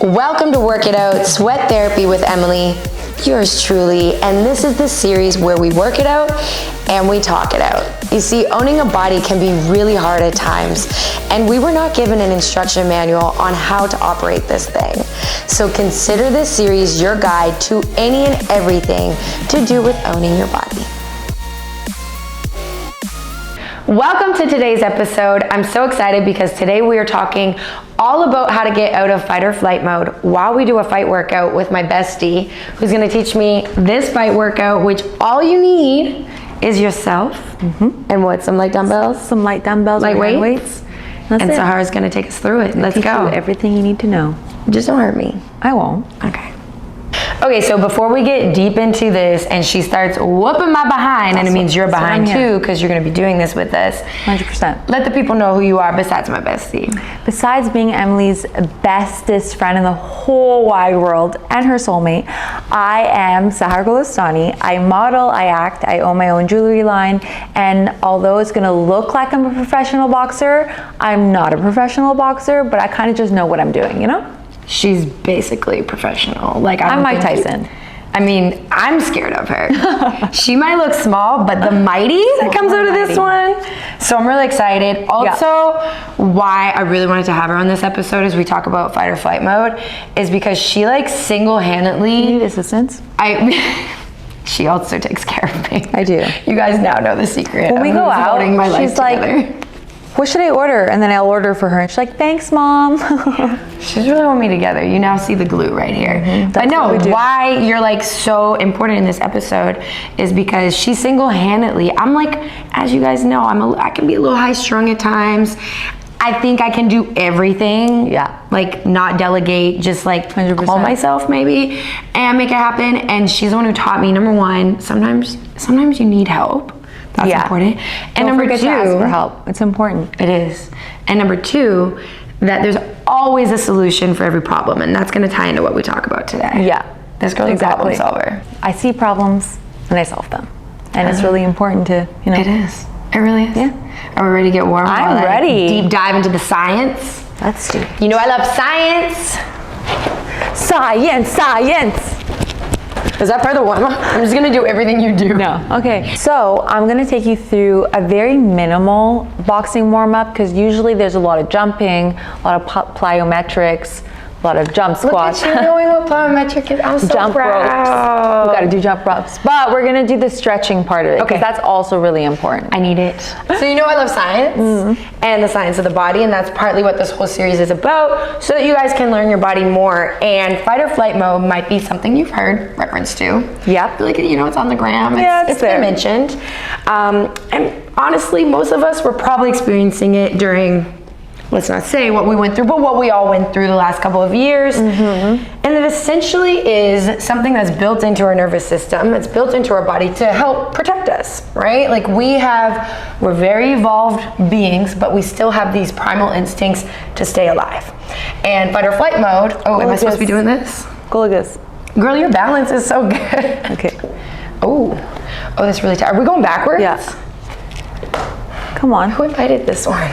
Welcome to Work It Out, Sweat Therapy with Emily, yours truly, and this is the series where we work it out and we talk it out. You see, owning a body can be really hard at times, and we were not given an instruction manual on how to operate this thing. So consider this series your guide to any and everything to do with owning your body. Welcome to today's episode. I'm so excited because today we are talking all about how to get out of fight or flight mode while we do a fight workout with my bestie, who's gonna teach me this fight workout, which all you need is yourself and what, some light dumbbells? Some light dumbbells, light weights. And Sahar's gonna take us through it. Let's go. Everything you need to know. Just don't hurt me. I won't. Okay, so before we get deep into this and she starts whooping my behind, and it means you're behind too because you're going to be doing this with us. 100%. Let the people know who you are besides my bestie. Besides being Emily's bestest friend in the whole wide world and her soulmate, I am Sahar Golestani. I model, I act, I own my own jewelry line, and although it's going to look like I'm a professional boxer, I'm not a professional boxer, but I kind of just know what I'm doing, you know? She's basically professional. Like I'm Mike Tyson. I mean, I'm scared of her. She might look small, but the mighty that comes out of this one. So I'm really excited. Also, why I really wanted to have her on this episode as we talk about fight or flight mode is because she like single-handedly. You need assistance? She also takes care of me. I do. You guys now know the secret. When we go out, she's like, together. What should I order? And then I'll order for her. And she's like, thanks, Mom. She's really holding me together. You now see the glue right here. But no, why you're like so important in this episode is because she single-handedly, I'm like, as you guys know, I can be a little high-strung at times. I think I can do everything. Yeah. Like not delegate, just like 100%. Call myself maybe and make it happen. And she's the one who taught me, number one, sometimes you need help. That's important. And number two, to ask for help. It's important. It is. And number two, that there's always a solution for every problem, and that's going to tie into what we talk about today. Yeah. This girl's a problem solver. I see problems and I solve them, and it's really important to, you know. It is. It really is. Yeah. Are we ready to get warm? I'm ready. Deep dive into the science. Let's do it. You know I love science. Science. Is that part of the warm-up? I'm just gonna do everything you do. No. Okay. So I'm gonna take you through a very minimal boxing warm-up because usually there's a lot of jumping, a lot of plyometrics, a lot of jump squats. Look at you knowing what plyometric is. I'm so jump proud. ropes. We gotta do jump ropes. But we're gonna do the stretching part of it because that's also really important. I need it. So you know I love science and the science of the body, and that's partly what this whole series is about, so that you guys can learn your body more. And fight or flight mode might be something you've heard reference to. Yep. Like, you know, it's on the gram. It's been mentioned. And honestly, most of us were probably experiencing it during, let's not say what we went through, but what we all went through the last couple of years. And it essentially is something that's built into our nervous system. It's built into our body to help protect us, right? Like we're very evolved beings, but we still have these primal instincts to stay alive. And fight or flight mode, am I supposed to be doing this? Gulagas. Girl, your balance is so good. Okay. Oh, that's really tight. Are we going backwards? Yes. Come on. Who invited this one?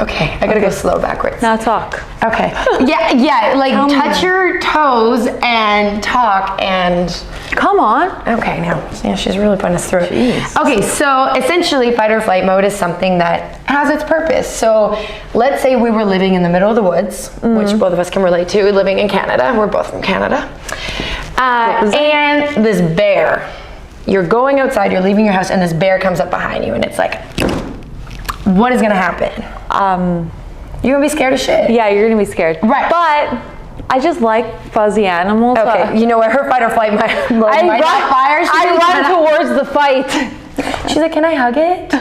Okay, I gotta go slow backwards. Now talk. Okay. Yeah, like touch your toes and talk and... Come on. Okay, now, yeah, she's really putting us through it. Jeez. Okay, so essentially fight or flight mode is something that has its purpose. So let's say we were living in the middle of the woods, which both of us can relate to, living in Canada. We're both from Canada. And this bear, you're going outside, you're leaving your house, and this bear comes up behind you, and it's like, what is gonna happen? You're gonna be scared of shit. Yeah, you're gonna be scared. Right. But I just like fuzzy animals. Okay, you know what? Her fight or flight might not fire. I run towards the fight. She's like, can I hug it?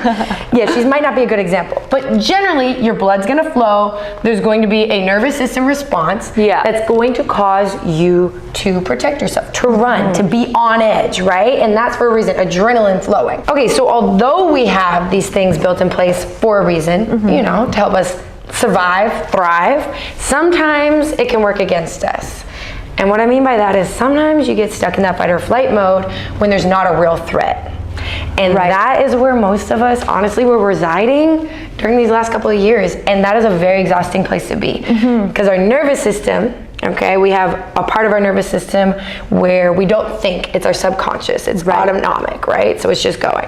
Yeah, she might not be a good example. But generally, your blood's gonna flow. There's going to be a nervous system response that's going to cause you to protect yourself, to run, to be on edge, right? And that's for a reason, adrenaline flowing. Okay, so although we have these things built in place for a reason, you know, to help us survive, thrive, sometimes it can work against us. And what I mean by that is sometimes you get stuck in that fight or flight mode when there's not a real threat. And that is where most of us, honestly, were residing during these last couple of years. And that is a very exhausting place to be. Because our nervous system Okay, we have a part of our nervous system where we don't think, it's our subconscious, it's autonomic, right? So it's just going.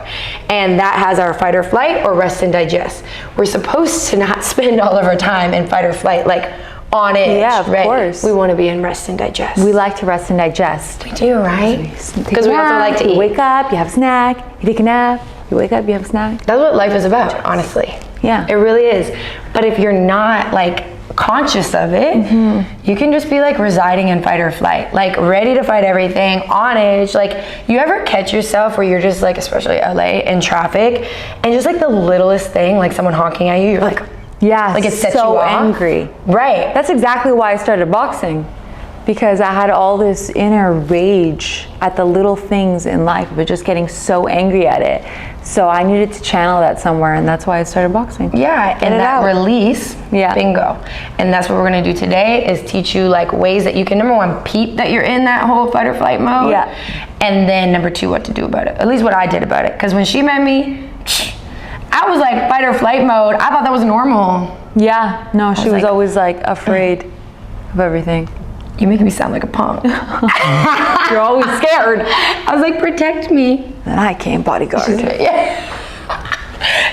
And that has our fight or flight or rest and digest. We're supposed to not spend all of our time in fight or flight, like on edge. Yeah, of course. We want to be in rest and digest. We like to rest and digest. We do, right? Because we also like to eat. You wake up, you have a snack, you take a nap, you wake up, you have a snack. That's what life is about, honestly. Yeah. It really is. But if you're not like conscious of it, you can just be like residing in fight or flight, like ready to fight everything, on edge. Like, you ever catch yourself where you're just like, especially LA, in traffic, and just like the littlest thing, like someone honking at you, you're like, yeah, like it sets so you off. angry. Right. That's exactly why I started boxing, because I had all this inner rage at the little things in life, but just getting so angry at it. So I needed to channel that somewhere, and that's why I started boxing. Yeah, and that release, bingo. And that's what we're gonna do today, is teach you like ways that you can, number one, peep that you're in that whole fight or flight mode. Yeah. And then number two, what to do about it. At least what I did about it. Because when she met me, I was like fight or flight mode. I thought that was normal. Yeah, no, she was always like afraid of everything. You make me sound like a punk. You're always scared. I was like, protect me. Then I came bodyguard.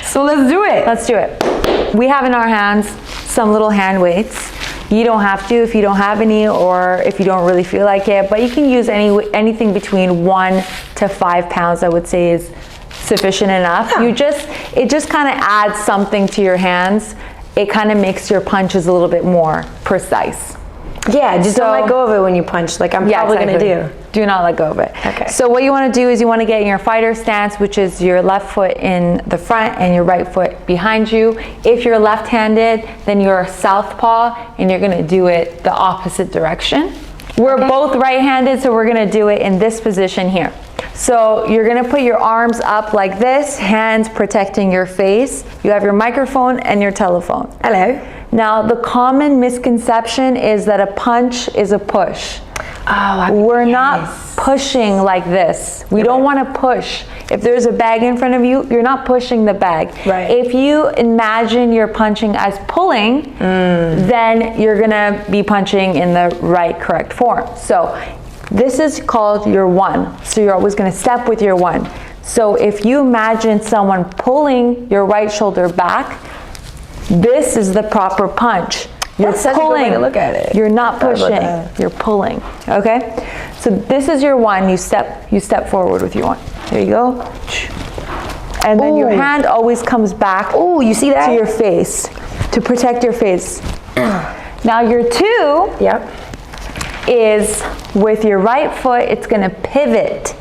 So let's do it. Let's do it. We have in our hands some little hand weights. You don't have to if you don't have any, or if you don't really feel like it, but you can use anything between 1 to 5 pounds, I would say, is sufficient enough. It just kind of adds something to your hands. It kind of makes your punches a little bit more precise. Yeah, just don't let go of it when you punch, like I'm probably gonna do. Do not let go of it. Okay. So what you want to do is you want to get in your fighter stance, which is your left foot in the front and your right foot behind you. If you're left-handed, then you're southpaw, and you're gonna do it the opposite direction. We're both right-handed, so we're gonna do it in this position here. So you're gonna put your arms up like this, hands protecting your face. You have your microphone and your telephone. Hello. Now, the common misconception is that a punch is a push. We're not pushing like this. We don't want to push. If there's a bag in front of you, you're not pushing the bag. Right. If you imagine you're punching as pulling, then you're gonna be punching in the right, correct form. So this is called your one. So you're always gonna step with your one. So if you imagine someone pulling your right shoulder back, this is the proper punch. You're That's such a good way to look at it. You're not pushing, you're pulling, okay? So this is your one, you step forward with your one. There you go. And then your hand always comes back. Oh, you see that? To your face, to protect your face. Now your two is with your right foot, it's gonna pivot.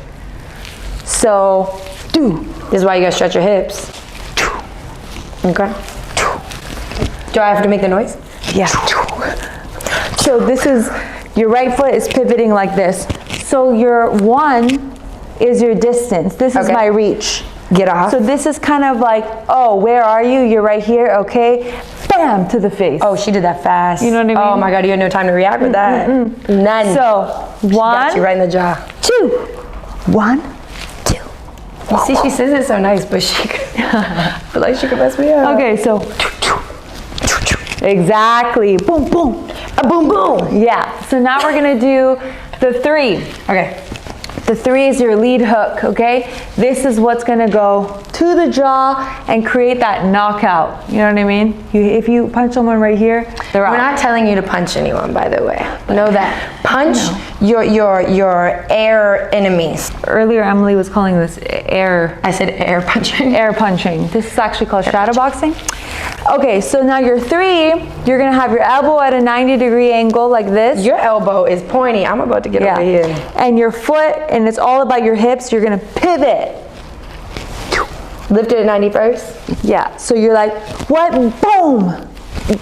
So, this is why you gotta stretch your hips. Okay. Do I have to make the noise? Yeah. So this is, your right foot is pivoting like this. So your one is your distance. This is my reach. Get off. So this is kind of like, oh, where are you? You're right here, okay. Bam, to the face. Oh, she did that fast. You know what I mean? Oh my God, you had no time to react with that. None. So, She got you right in the jaw. 2. 1, 2. You see, she says it so nice, but she could, I feel like she could mess me up. Okay, so, exactly. Boom, boom. A boom, boom. Yeah, so now we're gonna do the 3. Okay. The 3 is your lead hook, okay? This is what's gonna go to the jaw and create that knockout. You know what I mean? If you punch someone right here, they're out. We're not telling you to punch anyone, by the way. Know that. Punch your air enemies. Earlier, Emily was calling this air. I said air punching. Air punching. This is actually called shadow boxing. Okay, so now your 3, you're gonna have your elbow at a 90-degree angle like this. Your elbow is pointy. I'm about to get over here. And your foot, and it's all about your hips, you're gonna pivot. Lift it at 90 first? Yeah, so you're like, what? Boom!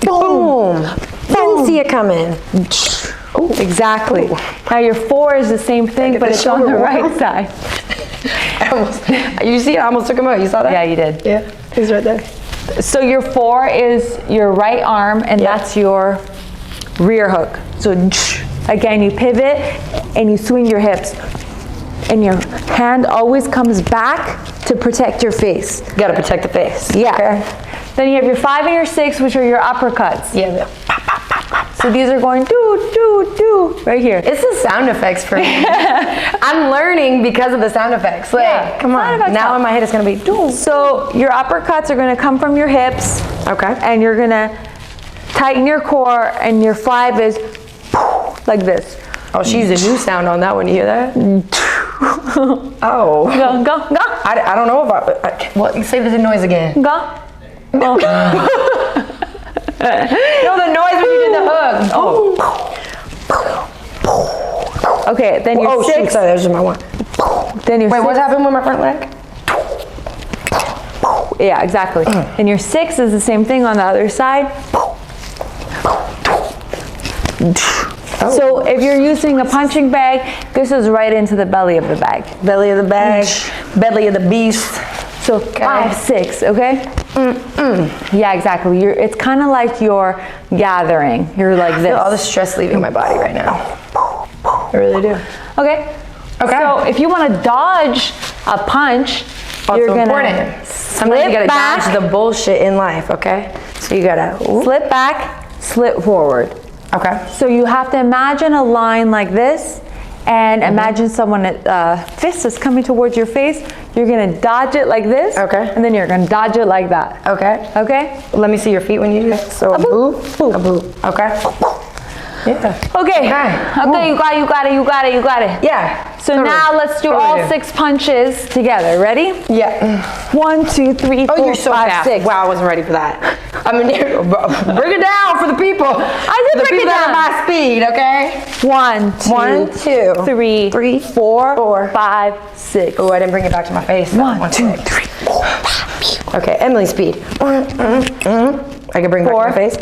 Boom! Didn't see it coming. Oh, exactly. Now your 4 is the same thing, but it's on the right side. You see, I almost took him out. You saw that? Yeah, you did. Yeah, he's right there. So your 4 is your right arm, and that's your rear hook. So again, you pivot and you swing your hips, and your hand always comes back to protect your face. You gotta protect the face. Yeah. Okay. Then you have your 5 and your 6, which are your uppercuts. Yeah. Pop, pop, pop, pop. So these are going do, do, do, right here. It's the sound effects for me. I'm learning because of the sound effects. Like, Yeah, come on. Now in my head it's gonna be do. So your uppercuts are gonna come from your hips. Okay. And you're gonna tighten your core, and your 5 is like this. Oh, she used a new sound on that one. You hear that? Oh. Go, go, go. I don't know if well, say the noise again. Go. No, the noise when you did the hook. Oh. Okay, then your 6. Shoot, sorry, that was just my one. Then your Wait, 6. what's happening with my front leg? Yeah, exactly. Then your 6 is the same thing on the other side. So if you're using a punching bag, this is right into the belly of the bag. Belly of the bag, belly of the beast. So 5, 6, okay? Yeah, exactly. It's kind of like you're gathering. You're like this. I feel all the stress leaving my body right now. I really do. Okay. Okay. So if you want to dodge a punch, you're so gonna important. Sometimes you gotta dodge the bullshit in life, okay? So you gotta slip back, slip forward. Okay. So you have to imagine a line like this, and imagine someone fist is coming towards your face. You're gonna dodge it like this. Okay. And then you're gonna dodge it like that. Okay. Okay. Let me see your feet when you do that. So a boo, a boo. Okay. Yeah. Okay. Okay. You got it. Yeah. So now let's do all 6 punches together. Ready? Yeah. 1, 2, 3, 4, Oh, you're so 5, fast. 6. Wow, I wasn't ready for that. I mean, bring it down for the people. I did bring it down. At my speed, okay? 1, 2, 3, 4, 5, 6. Oh, I didn't bring it back to my face. 1, 2, 3, 4, 5. Okay, Emily speed. I can bring it back to my face.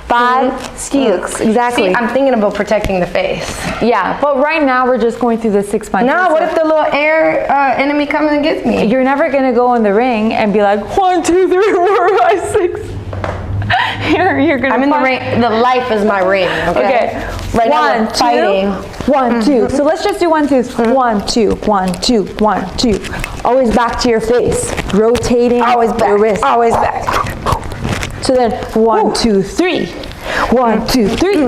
5, skills, exactly. See, I'm thinking about protecting the face. Yeah, but right now we're just going through the 6 punches. No, what if the little air enemy comes and gets me? You're never gonna go in the ring and be like 1, 2, 3, 4, 5, 6. You're gonna. I'm in the ring. The life is my ring. Okay. Right now, 1, 2, fighting. 1, 2. So let's just do 1, 2. 1, 2, 1, 2, 1, 2. Always back to your face, rotating Always back. your wrist. Always back. So then 1, 2, 3. 1, 2, 3.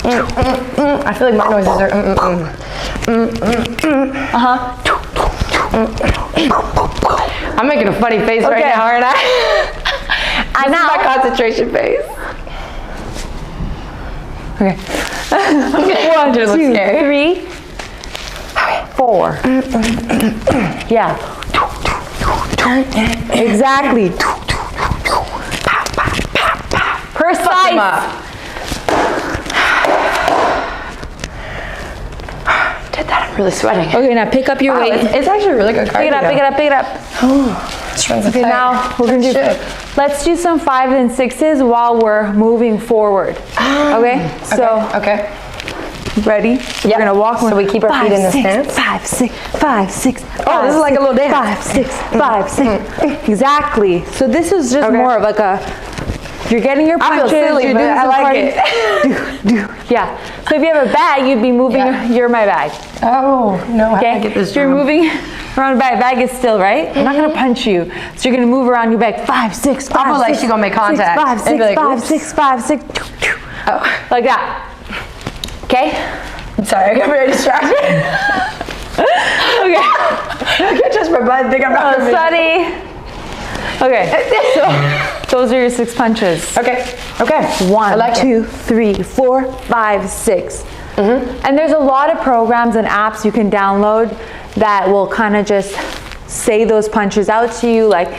I feel like my noises are. I'm making a funny face right now, aren't I? I know. This is my concentration face. Okay. 1, 2, 3, 4. Yeah. Exactly. Precise. Did that? I'm really sweating. Okay, now pick up your weight. It's actually really good cardio. Pick it up. Okay, now we're gonna do. Let's do some 5 and 6s while we're moving forward. Okay. So. Okay. Ready? We're gonna walk. So we keep our feet in the stance. 5, 6, 5, 6. Oh, this is like a little dance. 5, 6, 5, 6. Exactly. So this is just more of like a. You're getting your punches. I feel silly, you're but doing I some like cardio. Yeah. So if you have a bag, you'd be moving. You're my bag. Oh no! Okay. I get this. You're moving around the bag. Bag is still right. I'm not gonna punch you. So you're gonna move around your bag. 5, 6, 5. I feel like she's gonna make contact. 5, 6, like, 5, 6, 5, 6. Oh. Like that. Okay. Sorry, I got very distracted. Okay. I can't touch my butt. I think I'm not Study. Okay. So those are your 6 punches. Okay. 1, 2, 3, 4, 5, 6. And there's a lot of programs and apps you can download that will kind of just say those punches out to you, like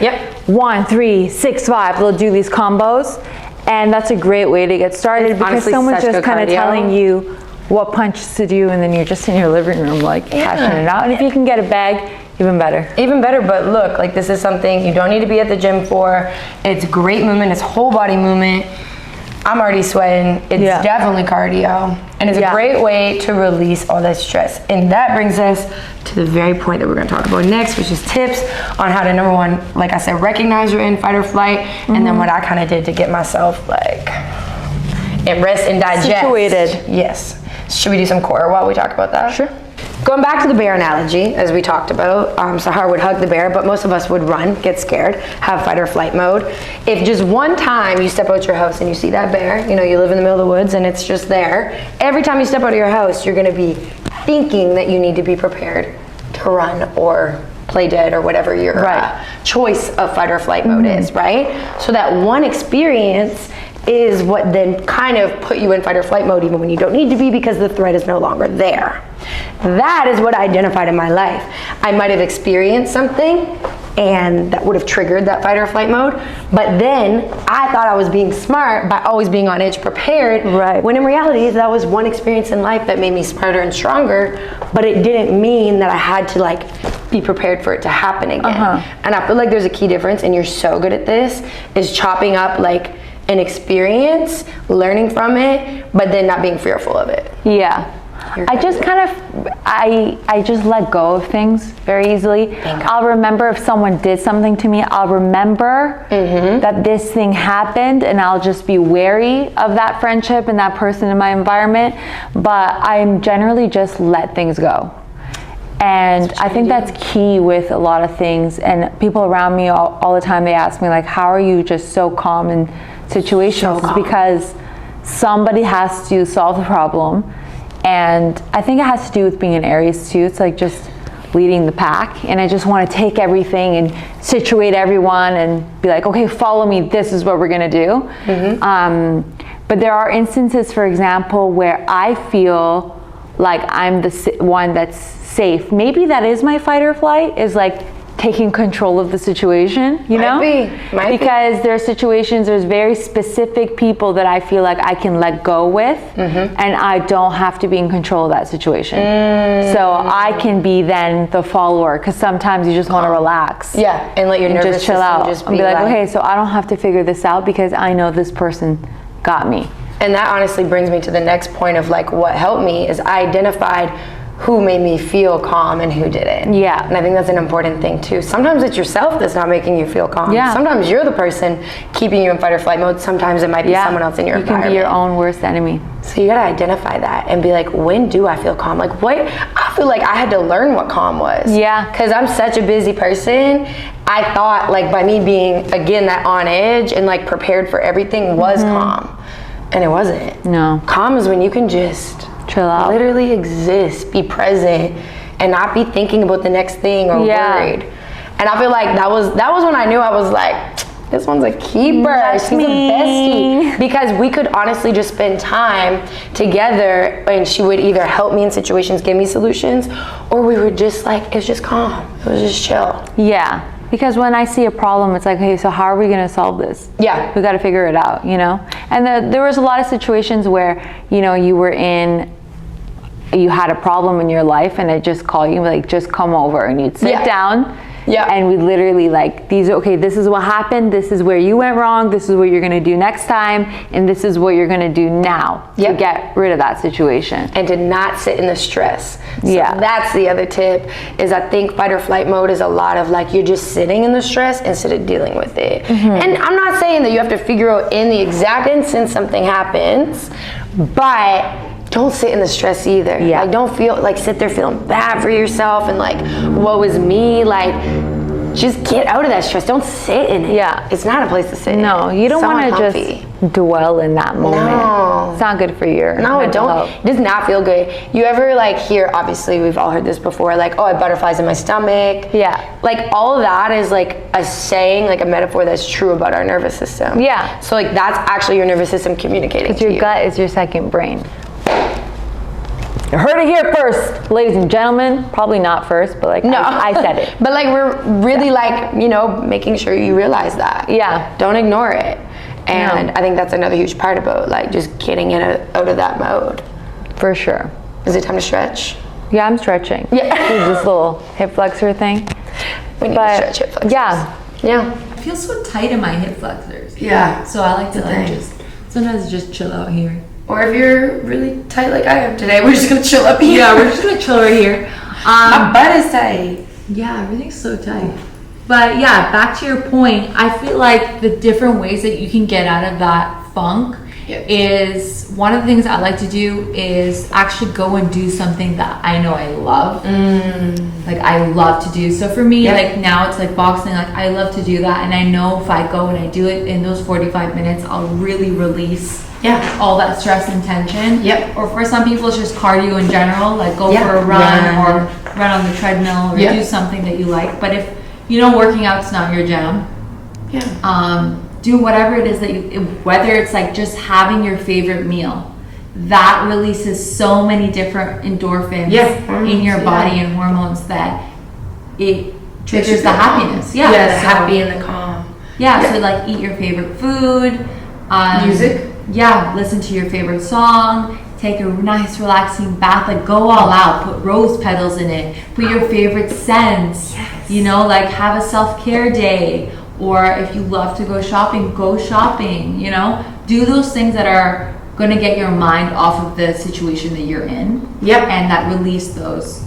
1, 3, 6, 5. They'll do these combos, and that's a great way to get started because someone's just kind of telling you what punches to do, and then you're just in your living room like cashing it out. And if you can get a bag, even better. Even better, but look, like this is something you don't need to be at the gym for. It's great movement, it's whole body movement. I'm already sweating. It's definitely cardio. And it's a great way to release all that stress. And that brings us to the very point that we're gonna talk about next, which is tips on how to, number one, like I said, recognize you're in fight or flight, and then what I kind of did to get myself like in rest and digest. Situated. Yes. Should we do some core while we talk about that? Sure. going back to the bear analogy, as we talked about, Sahar would hug the bear, but most of us would run, get scared, have fight or flight mode. If just one time you step out your house and you see that bear, you know, you live in the middle of the woods and it's just there, every time you step out of your house, you're going to be thinking that you need to be prepared to run or play dead or whatever your choice of fight or flight mode is, right? So that one experience is what then kind of put you in fight or flight mode even when you don't need to be, because the threat is no longer there. That is what I identified in my life. I might have experienced something and that would have triggered that fight or flight mode, but then I thought I was being smart by always being on edge prepared, when in reality that was one experience in life that made me smarter and stronger, but it didn't mean that I had to like be prepared for it to happen again. And I feel like there's a key difference, and you're so good at this, is chopping up like an experience, learning from it, but then not being fearful of it. I just kind of, I just let go of things very easily. I'll remember if someone did something to me, I'll remember that this thing happened, and I'll just be wary of that friendship and that person in my environment, but I'm generally just let things go. And I think that's key with a lot of things, and people around me all the time, they ask me like, how are you just so calm in situations? It's because somebody has to solve the problem. And I think it has to do with being an Aries too. It's like just leading the pack, and I just want to take everything and situate everyone and be like, okay, follow me, this is what we're gonna do. But there are instances, for example, where I feel like I'm the one that's safe. Maybe that is my fight or flight, is like taking control of the situation, you know? Because there are situations, there's very specific people that I feel like I can let go with, and I don't have to be in control of that situation. So I can be then the follower, because sometimes you just want to relax. And let your nervous just chill out and be like, okay, so I don't have to figure this out because I know this person got me. And that honestly brings me to the next point of like what helped me is I identified who made me feel calm and who didn't. And I think that's an important thing too. Sometimes it's yourself that's not making you feel calm. Sometimes you're the person keeping you in fight or flight mode. Sometimes it might be someone else in your environment. You can be your own worst enemy. So you gotta identify that and be like, when do I feel calm? Like what? I feel like I had to learn what calm was. Because I'm such a busy person. I thought like by me being, again, that on edge and like prepared for everything was calm. And it wasn't. No. Calm is when you can just chill out, literally exist, be present, and not be thinking about the next thing or worried. And I feel like that was when I knew I was like, this one's a keeper. She's a bestie. Because we could honestly just spend time together, and she would either help me in situations, give me solutions, or we were just like, it's just calm. It was just chill. Because when I see a problem, it's like, hey, so how are we gonna solve this? We gotta figure it out, you know? And there was a lot of situations where, you know, you had a problem in your life, and I'd just call you, like, just come over, and you'd sit down, and we literally like, this is what happened, this is where you went wrong, this is what you're gonna do next time, and this is what you're gonna do now to get rid of that situation. And to not sit in the stress. So that's the other tip, is I think fight or flight mode is a lot of like, you're just sitting in the stress instead of dealing with it. And I'm not saying that you have to figure out in the exact instant something happens, but don't sit in the stress either. Like, don't feel like, sit there feeling bad for yourself and like, woe is me. Like, just get out of that stress. Don't sit in it. It's not a place to sit. No, you don't want to just dwell in that moment. It's not good for your mental health. It does not feel good. You ever like hear, obviously we've all heard this before, like, oh, I have butterflies in my stomach. Like all of that is like a saying, like a metaphor that's true about our nervous system. So like that's actually your nervous system communicating to you. Your gut is your second brain. You heard it here first, ladies and gentlemen. Probably not first, but like, I said it. But like, we're really like, you know, making sure you realize that. Don't ignore it. And I think that's another huge part about like just getting out of that mode. For sure. Is it time to stretch? Yeah, I'm stretching. Do this little hip flexor thing. We need to stretch hip flexors. I feel so tight in my hip flexors. So I like to like just sometimes just chill out here. Or if you're really tight like I am today, we're just gonna chill up here. We're just gonna chill right here. My butt is tight. Everything's so tight. But back to your point, I feel like the different ways that you can get out of that funk is one of the things I like to do is actually go and do something that I know I love. Like I love to do. So for me, like now it's like boxing. Like I love to do that, and I know if I go and I do it in those 45 minutes, I'll really release all that stress and tension. Or for some people, it's just cardio in general, like go for a run or run on the treadmill or do something that you like. But if you know working out's not your jam, do whatever it is that you, whether it's like just having your favorite meal, that releases so many different endorphins in your body and hormones that it triggers the happiness. The happy and the calm. So like eat your favorite food. Music. Listen to your favorite song. Take a nice relaxing bath. Like go all out. Put rose petals in it. Put your favorite scents. You know, like have a self-care day. Or if you love to go shopping, go shopping, you know? Do those things that are going to get your mind off of the situation that you're in. And that release those.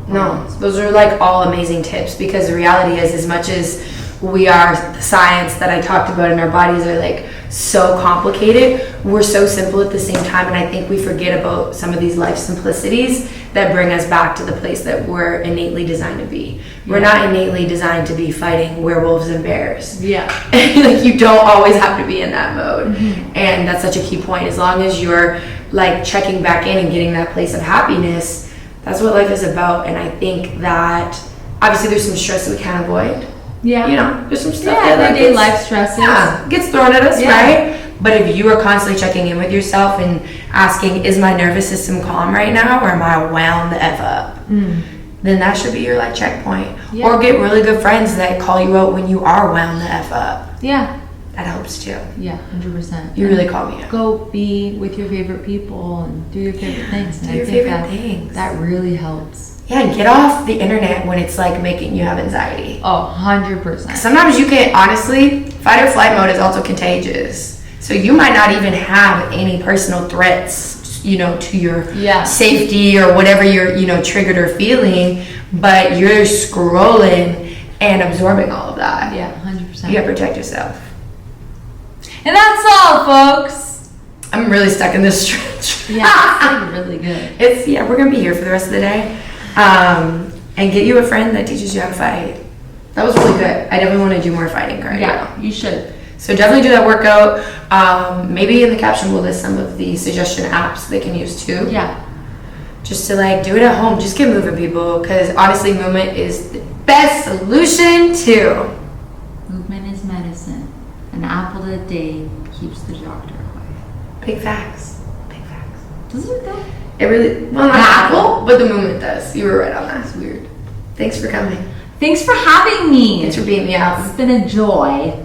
No, those are like all amazing tips, because the reality is, as much as we are the science that I talked about and our bodies are like so complicated, we're so simple at the same time. And I think we forget about some of these life simplicities that bring us back to the place that we're innately designed to be. We're not innately designed to be fighting werewolves and bears. Like you don't always have to be in that mode. And that's such a key point. As long as you're like checking back in and getting that place of happiness, that's what life is about. And I think that obviously there's some stress that we can't avoid. You know, there's some stuff that everyday life stresses gets thrown at us, right? But if you are constantly checking in with yourself and asking, is my nervous system calm right now, or am I wound the F up? Then that should be your like checkpoint. Or get really good friends that call you out when you are wound the F up. That helps too. 100%. You really call me out. Go be with your favorite people and do your favorite things. Do your favorite things. That really helps. And get off the internet when it's like making you have anxiety. 100%. Sometimes you can, honestly, fight or flight mode is also contagious. So you might not even have any personal threats, you know, to your safety or whatever you're, you know, triggered or feeling, but you're scrolling and absorbing all of that. 100%. You gotta protect yourself. And that's all, folks. I'm really stuck in this stretch. It's like really good. We're gonna be here for the rest of the day. And get you a friend that teaches you how to fight. That was really good. I definitely want to do more fighting cardio. You should. So definitely do that workout. Maybe in the caption we'll list some of the suggestion apps they can use too. Just to like do it at home. Just get moving, people, because honestly movement is the best solution too. Movement is medicine. An apple a day keeps the doctor away. Big facts. Does it though? It really, well, not apple, but the movement does. You were right on that. It's weird. Thanks for coming. Thanks for having me. Thanks for being me out. It's been a joy.